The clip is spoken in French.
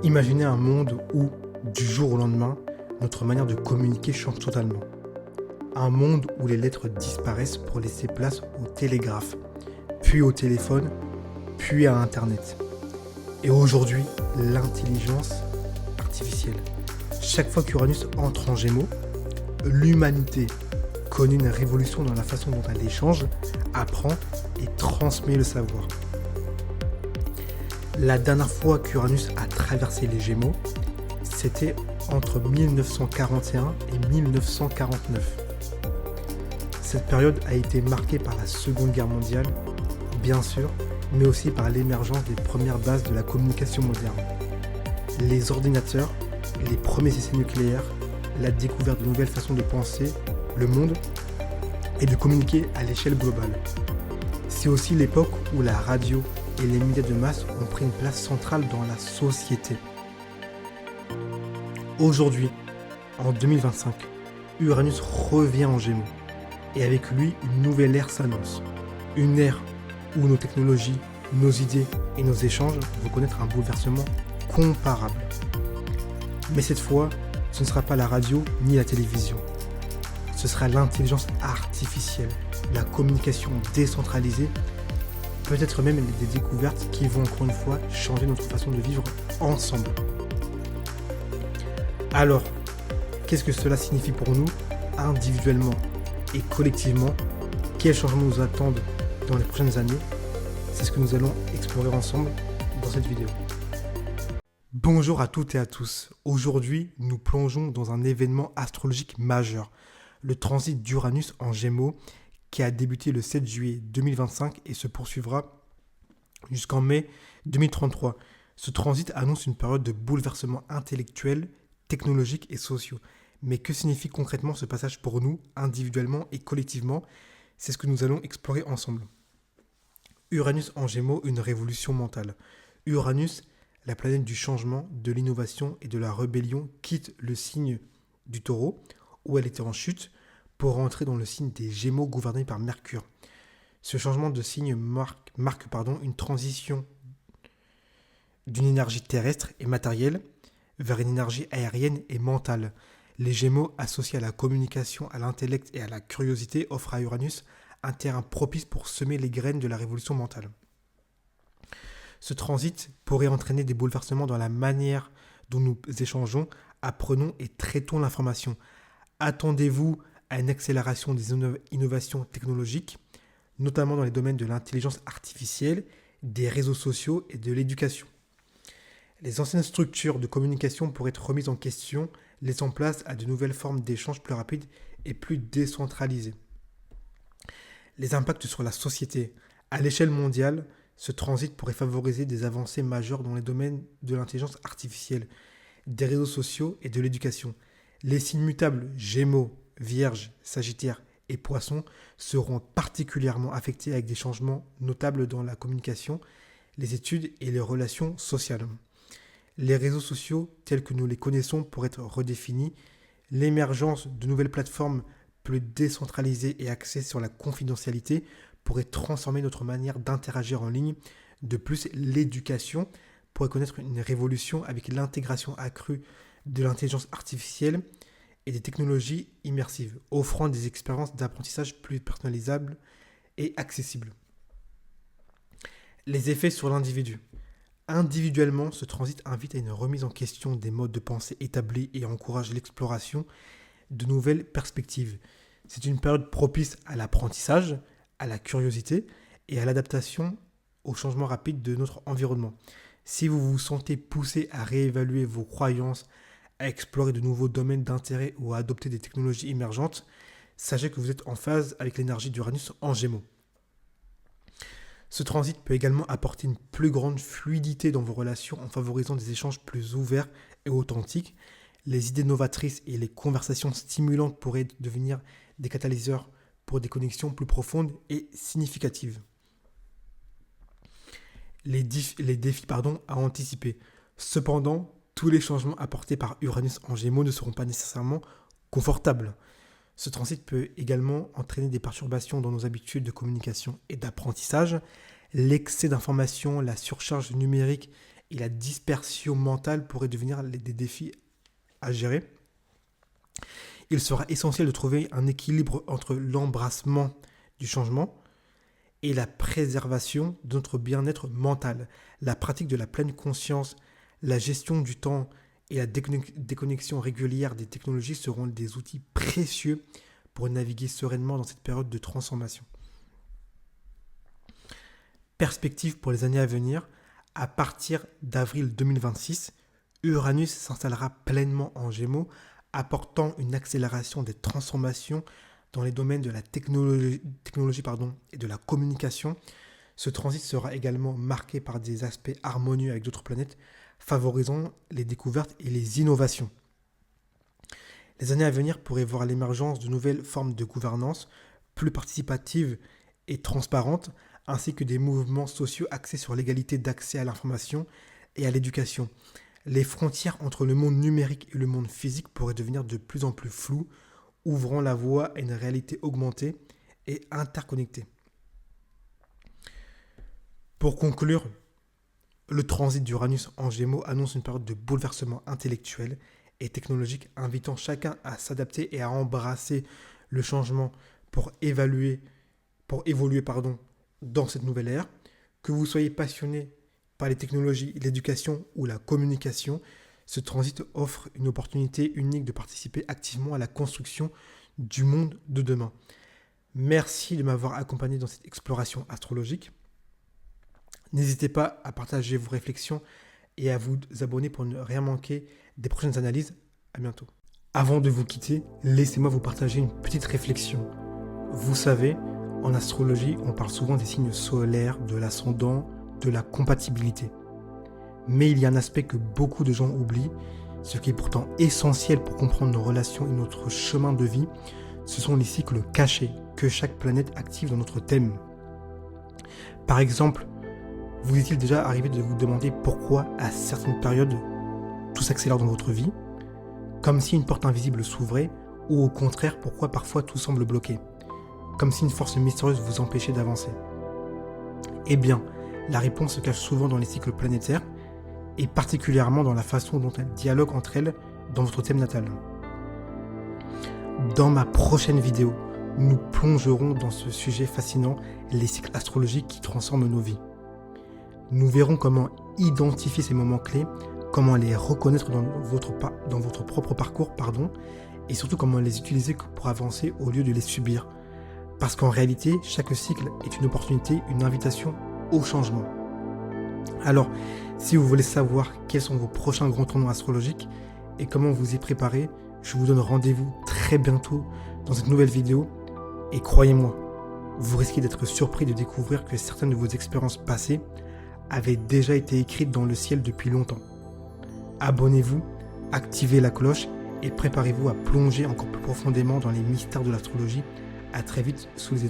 Imaginez un monde où, du jour au lendemain, notre manière de communiquer change totalement. Un monde où les lettres disparaissent pour laisser place au télégraphe, puis au téléphone, puis à Internet. Et aujourd'hui, l'intelligence artificielle. Chaque fois qu'Uranus entre en Gémeaux, l'humanité connaît une révolution dans la façon dont elle échange, apprend et transmet le savoir. La dernière fois qu'Uranus a traversé les Gémeaux, c'était entre 1941 et 1949. Cette période a été marquée par la Seconde Guerre mondiale, bien sûr, mais aussi par l'émergence des premières bases de la communication moderne. Les ordinateurs, les premiers essais nucléaires, la découverte de nouvelles façons de penser le monde et de communiquer à l'échelle globale. C'est aussi l'époque où la radio et les médias de masse ont pris une place centrale dans la société. Aujourd'hui, en 2025, Uranus revient en Gémeaux et avec lui une nouvelle ère s'annonce. Une ère où nos technologies, nos idées et nos échanges vont connaître un bouleversement comparable. Mais cette fois, ce ne sera pas la radio ni la télévision. Ce sera l'intelligence artificielle, la communication décentralisée, peut-être même des découvertes qui vont encore une fois changer notre façon de vivre ensemble. Alors, qu'est-ce que cela signifie pour nous, individuellement et collectivement? Quels changements nous attendent dans les prochaines années? C'est ce que nous allons explorer ensemble dans cette vidéo. Bonjour à toutes et à tous. Aujourd'hui, nous plongeons dans un événement astrologique majeur, le transit d'Uranus en Gémeaux, qui a débuté le 7 juillet 2025 et se poursuivra jusqu'en mai 2033. Ce transit annonce une période de bouleversement intellectuel, technologique et sociaux. Mais que signifie concrètement ce passage pour nous, individuellement et collectivement? C'est ce que nous allons explorer ensemble. Uranus en Gémeaux, une révolution mentale. Uranus, la planète du changement, de l'innovation et de la rébellion, quitte le signe du Taureau, où elle était en chute, pour rentrer dans le signe des Gémeaux gouverné par Mercure. Ce changement de signe marque une transition d'une énergie terrestre et matérielle vers une énergie aérienne et mentale. Les Gémeaux, associés à la communication, à l'intellect et à la curiosité, offrent à Uranus un terrain propice pour semer les graines de la révolution mentale. Ce transit pourrait entraîner des bouleversements dans la manière dont nous échangeons, apprenons et traitons l'information. Attendez-vous à une accélération des innovations technologiques, notamment dans les domaines de l'intelligence artificielle, des réseaux sociaux et de l'éducation. Les anciennes structures de communication pourraient être remises en question, laissant place à de nouvelles formes d'échanges plus rapides et plus décentralisées. Les impacts sur la société. À l'échelle mondiale, ce transit pourrait favoriser des avancées majeures dans les domaines de l'intelligence artificielle, des réseaux sociaux et de l'éducation. Les signes mutables Gémeaux, Vierge, Sagittaire et Poissons seront particulièrement affectés avec des changements notables dans la communication, les études et les relations sociales. Les réseaux sociaux tels que nous les connaissons pourraient être redéfinis, l'émergence de nouvelles plateformes plus décentralisées et axées sur la confidentialité pourrait transformer notre manière d'interagir en ligne. De plus, l'éducation pourrait connaître une révolution avec l'intégration accrue de l'intelligence artificielle et des technologies immersives, offrant des expériences d'apprentissage plus personnalisables et accessibles. Les effets sur l'individu. Individuellement, ce transit invite à une remise en question des modes de pensée établis et encourage l'exploration de nouvelles perspectives. C'est une période propice à l'apprentissage, à la curiosité et à l'adaptation au changement rapide de notre environnement. Si vous vous sentez poussé à réévaluer vos croyances, à explorer de nouveaux domaines d'intérêt ou à adopter des technologies émergentes, sachez que vous êtes en phase avec l'énergie d'Uranus en Gémeaux. Ce transit peut également apporter une plus grande fluidité dans vos relations en favorisant des échanges plus ouverts et authentiques. Les idées novatrices et les conversations stimulantes pourraient devenir des catalyseurs pour des connexions plus profondes et significatives. Les défis à anticiper. Cependant, tous les changements apportés par Uranus en Gémeaux ne seront pas nécessairement confortables. Ce transit peut également entraîner des perturbations dans nos habitudes de communication et d'apprentissage. L'excès d'informations, la surcharge numérique et la dispersion mentale pourraient devenir des défis à gérer. Il sera essentiel de trouver un équilibre entre l'embrassement du changement et la préservation de notre bien-être mental. La pratique de la pleine conscience, la gestion du temps et la déconnexion régulière des technologies seront des outils précieux pour naviguer sereinement dans cette période de transformation. Perspective pour les années à venir, à partir d'avril 2026, Uranus s'installera pleinement en Gémeaux, apportant une accélération des transformations dans les domaines de la technologie et de la communication. Ce transit sera également marqué par des aspects harmonieux avec d'autres planètes, favorisant les découvertes et les innovations. Les années à venir pourraient voir l'émergence de nouvelles formes de gouvernance plus participatives et transparentes, ainsi que des mouvements sociaux axés sur l'égalité d'accès à l'information et à l'éducation. Les frontières entre le monde numérique et le monde physique pourraient devenir de plus en plus floues, ouvrant la voie à une réalité augmentée et interconnectée. Pour conclure, le transit d'Uranus en Gémeaux annonce une période de bouleversement intellectuel et technologique, invitant chacun à s'adapter et à embrasser le changement pour évoluer dans cette nouvelle ère. Que vous soyez passionné par les technologies, l'éducation ou la communication, ce transit offre une opportunité unique de participer activement à la construction du monde de demain. Merci de m'avoir accompagné dans cette exploration astrologique. N'hésitez pas à partager vos réflexions et à vous abonner pour ne rien manquer des prochaines analyses. À bientôt. Avant de vous quitter, laissez-moi vous partager une petite réflexion. Vous savez, en astrologie, on parle souvent des signes solaires, de l'ascendant, de la compatibilité. Mais il y a un aspect que beaucoup de gens oublient, ce qui est pourtant essentiel pour comprendre nos relations et notre chemin de vie, ce sont les cycles cachés que chaque planète active dans notre thème. Par exemple, vous est-il déjà arrivé de vous demander pourquoi, à certaines périodes, tout s'accélère dans votre vie, comme si une porte invisible s'ouvrait, ou au contraire, pourquoi parfois tout semble bloqué, comme si une force mystérieuse vous empêchait d'avancer? Eh bien, la réponse se cache souvent dans les cycles planétaires, et particulièrement dans la façon dont elles dialoguent entre elles dans votre thème natal. Dans ma prochaine vidéo, nous plongerons dans ce sujet fascinant, les cycles astrologiques qui transforment nos vies. Nous verrons comment identifier ces moments clés, comment les reconnaître dans votre propre parcours, et surtout comment les utiliser pour avancer au lieu de les subir. Parce qu'en réalité, chaque cycle est une opportunité, une invitation au changement. Alors, si vous voulez savoir quels sont vos prochains grands tournois astrologiques et comment vous y préparer, je vous donne rendez-vous très bientôt dans cette nouvelle vidéo. Et croyez-moi, vous risquez d'être surpris de découvrir que certaines de vos expériences passées avaient déjà été écrites dans le ciel depuis longtemps. Abonnez-vous, activez la cloche et préparez-vous à plonger encore plus profondément dans les mystères de l'astrologie. À très vite sous les étoiles.